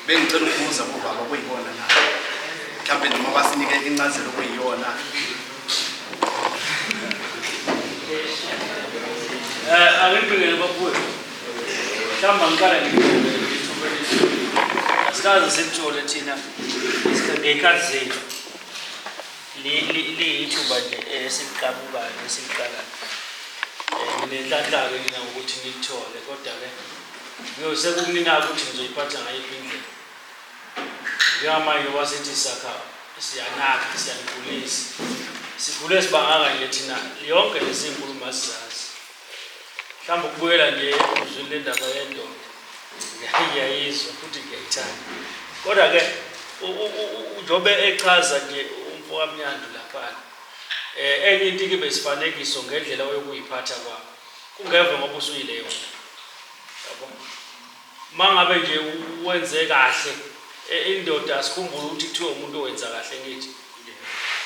bengicela ukubuza kubaba kuyibona na mhlawumbe noma basinike incazelo okuyiyona. Angibingele bafowethu. Mhlawumbe ngiqala asikaze sithole thina ngekhathi zethu liyithuba nje esiliqabukayo esiliqalayo. Nginenhlanhla-ke mina ukuthi ngilithole kodwa-ke ngiyose kukunina ukuthi ngizoyiphatha ngayiphi indlela. Njengamanje wasithi sakha siyanakha siyanigulisa sigule sibangaka nje thina yonke lezi nkulumo asizazi. Mhlawumbe ukubuyela nje uzwini lendaba yendoda ngiyayizwa futhi ngiyayithanda kodwa-ke ujobe echaza nje umfokamnyandu laphana enye into ke besifanekiso ngendlela yokuyiphatha kwakho kungeve ngoba usuyileyo yabo. Mangabe nje wenze kahle indoda asikhumbule ukuthi kuthiwa umuntu owenza kahle ngithi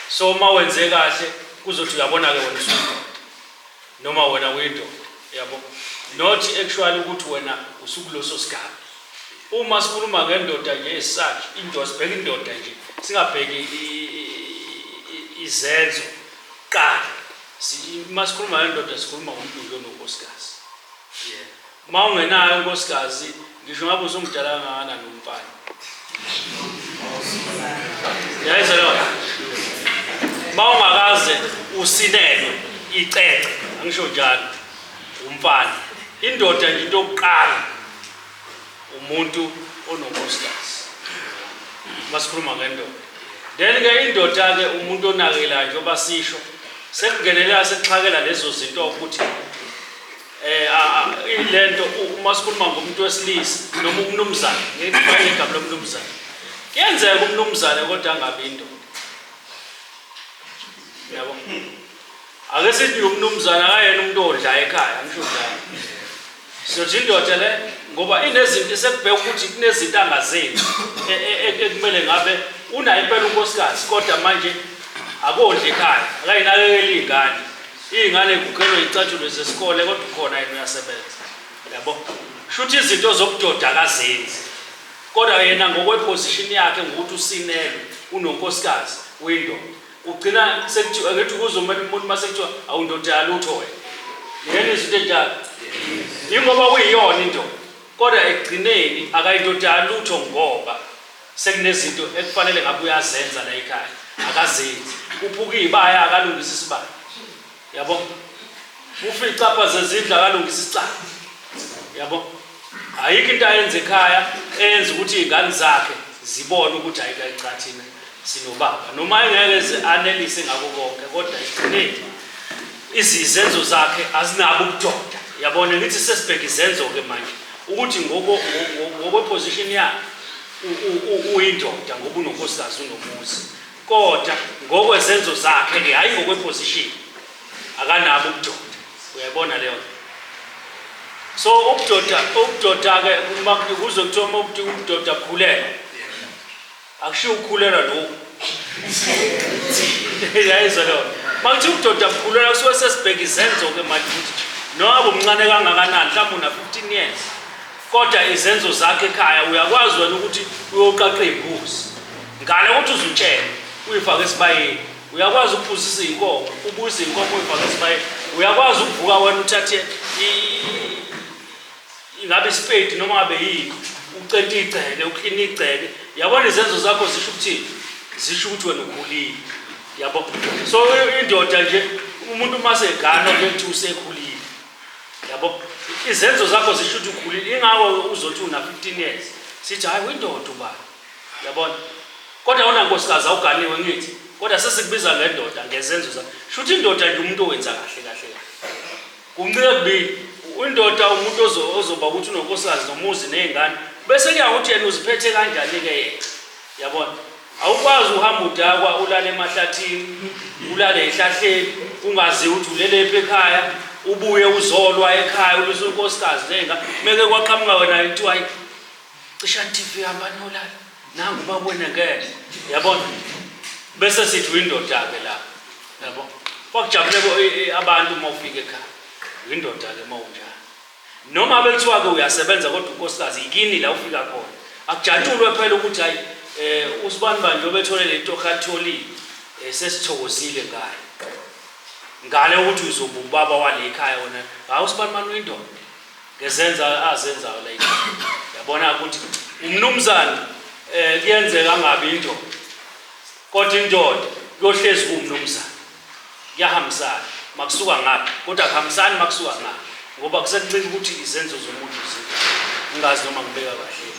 so uma wenze kahle kuzothi uyabona-ke wena usuyidoda noma wena uyindoda yabo, not actually ukuthi wena usukuloso sigaba. Uma sikhuluma ngendoda nje esakhe indoda sibheka indoda nje singabheki izenzo qala. Masikhuluma ngendoda sikhuluma ngomuntu ononkosikazi. Ma ungenayo unkosikazi ngisho ngabe usumdala kangakanani nomfana. Yayizwa lona. Ma ungakaze usinelwe icece angisho njalo umfana. Indoda nje into yokuqala umuntu ononkosikazi. Masikhuluma ngendoda. Then ke indoda ke umuntu onakela nje obasisho sekungenelela sekuxhakela lezo zinto ukuthi ilento uma sikhuluma ngomuntu wesilisa noma umnumzana ngithi igama lomnumzana kuyenzeka umnumzana kodwa angabe indoda. Yabo. Ake sithi umnumzana akayena umuntu odla ekhaya angisho njalo. Siyothi indoda le ngoba inezinto sekubheka ukuthi kunezinto angazenzi ekumele ngabe unayo impela unkosikazi kodwa manje akodla ekhaya akayinakekela iy'ngane. Iy'ngane kukhelwe iy'cathulo zesikole kodwa ukhona yena uyasebenza. Yabo. Shuthi izinto zobudoda akazenzi kodwa yena ngokweposition yakhe ngokuthi usinelwe unonkosikazi uyindoda. Ugcina sekuthiwa ngithi kuzomela umuntu masekuthiwa awundoda yalutho wena. Yena izinto enjalo. Ingoba kuyiyona indoda kodwa ekugcineni akayindoda yalutho ngoba sekunezinto ekufanele ngabe uyazenza la ekhaya akazenzi. Uphuka izibaya akalungisa isibaya. Yabo. Ufica apha zezindla akalungisa isicaba. Yabo. Ayikho into ayenza ekhaya eyenza ukuthi izingane zakhe zibone ukuthi ayikayicha thina sinobaba noma engeke anelise ngako konke kodwa ekugcineni izenzo zakhe azinabo ubudoda. Yabona ngithi sesibheka izenzo ke manje ukuthi ngokweposition yakhe uyindoda ngoba unonkosikazi unomuzi kodwa ngokwezenzo zakhe ke hayi ngokweposition akanabo ubudoda. Uyabona leyo. So ubudoda ke uma kuzokuthiwa ubudoda bukhulelwa akushiwo ukukhulela lokho. Yayizwa leyo. Makuthi ubudoda bukhulelwa kusuke sesibheka izenzo ke manje ukuthi noma umncane kangakanani mhlawumbe una 15 years kodwa izenzo zakhe ekhaya uyakwazi wena ukuthi uyoqaqa imbuzi ngale ukuthi uzutshela uyifake esibayeni. Uyakwazi ukuphuzisa inkomo ubuyise inkomo uyifake esibayeni. Uyakwazi ukuvuka wena uthathe ingabe spade noma ngabe yini ucente igceke uklina igceke. Yabona izenzo zakho zisho ukuthi wena ukhulile. Yabo. So indoda nje umuntu mase egana ukuthi usekhulile. Yabo. Izenzo zakho zisho ukuthi ukhulile ingako uzothi una 15 years sithi hayi windoda ubani. Yabona. Kodwa wona nkosikazi awuganiwe ngithi kodwa sesikubiza ngendoda ngezenzo zakho. Shuthi indoda nje umuntu owenza kahle. Kumncike kubili. Indoda umuntu ozoba ukuthi unonkosikazi nomuzi nezingane bese kuyakuthi yena uziphethe kanjani ke yena. Yabona. Awukwazi uhamba udakwa ulale emahlathini ulale ehlahleni ungazi ukuthi ulelephi ekhaya ubuye uzolwa ekhaya ubise unkosikazi nenga meke kwaqhamuka wena into hayi cisha TV hamba nolala nangu babone ngeke. Yabona. Bese sithi indoda ke la. Yabo. Kwakujabule abantu uma ufika ekhaya. Indoda ke mawunjani. Noma bekuthiwa ke uyasebenza kodwa unkosikazi ikini la ufika khona. akujatshulwe phela ukuthi hayi usibani banje obethole lento katholile sesithokozile ngayo ngale ukuthi uzoba ubaba wale ekhaya wona hawu usibani manje uyindoda ngezenza azenzayo la yabona ukuthi umnumzane kuyenzeka angabi indoda kodwa indoda yohlezi kumnumzane yahambisana makusuka ngapha kodwa akuhambisani makusuka ngapha ngoba kusencika ukuthi izenzo zomuntu zingazi noma ngibeka kahle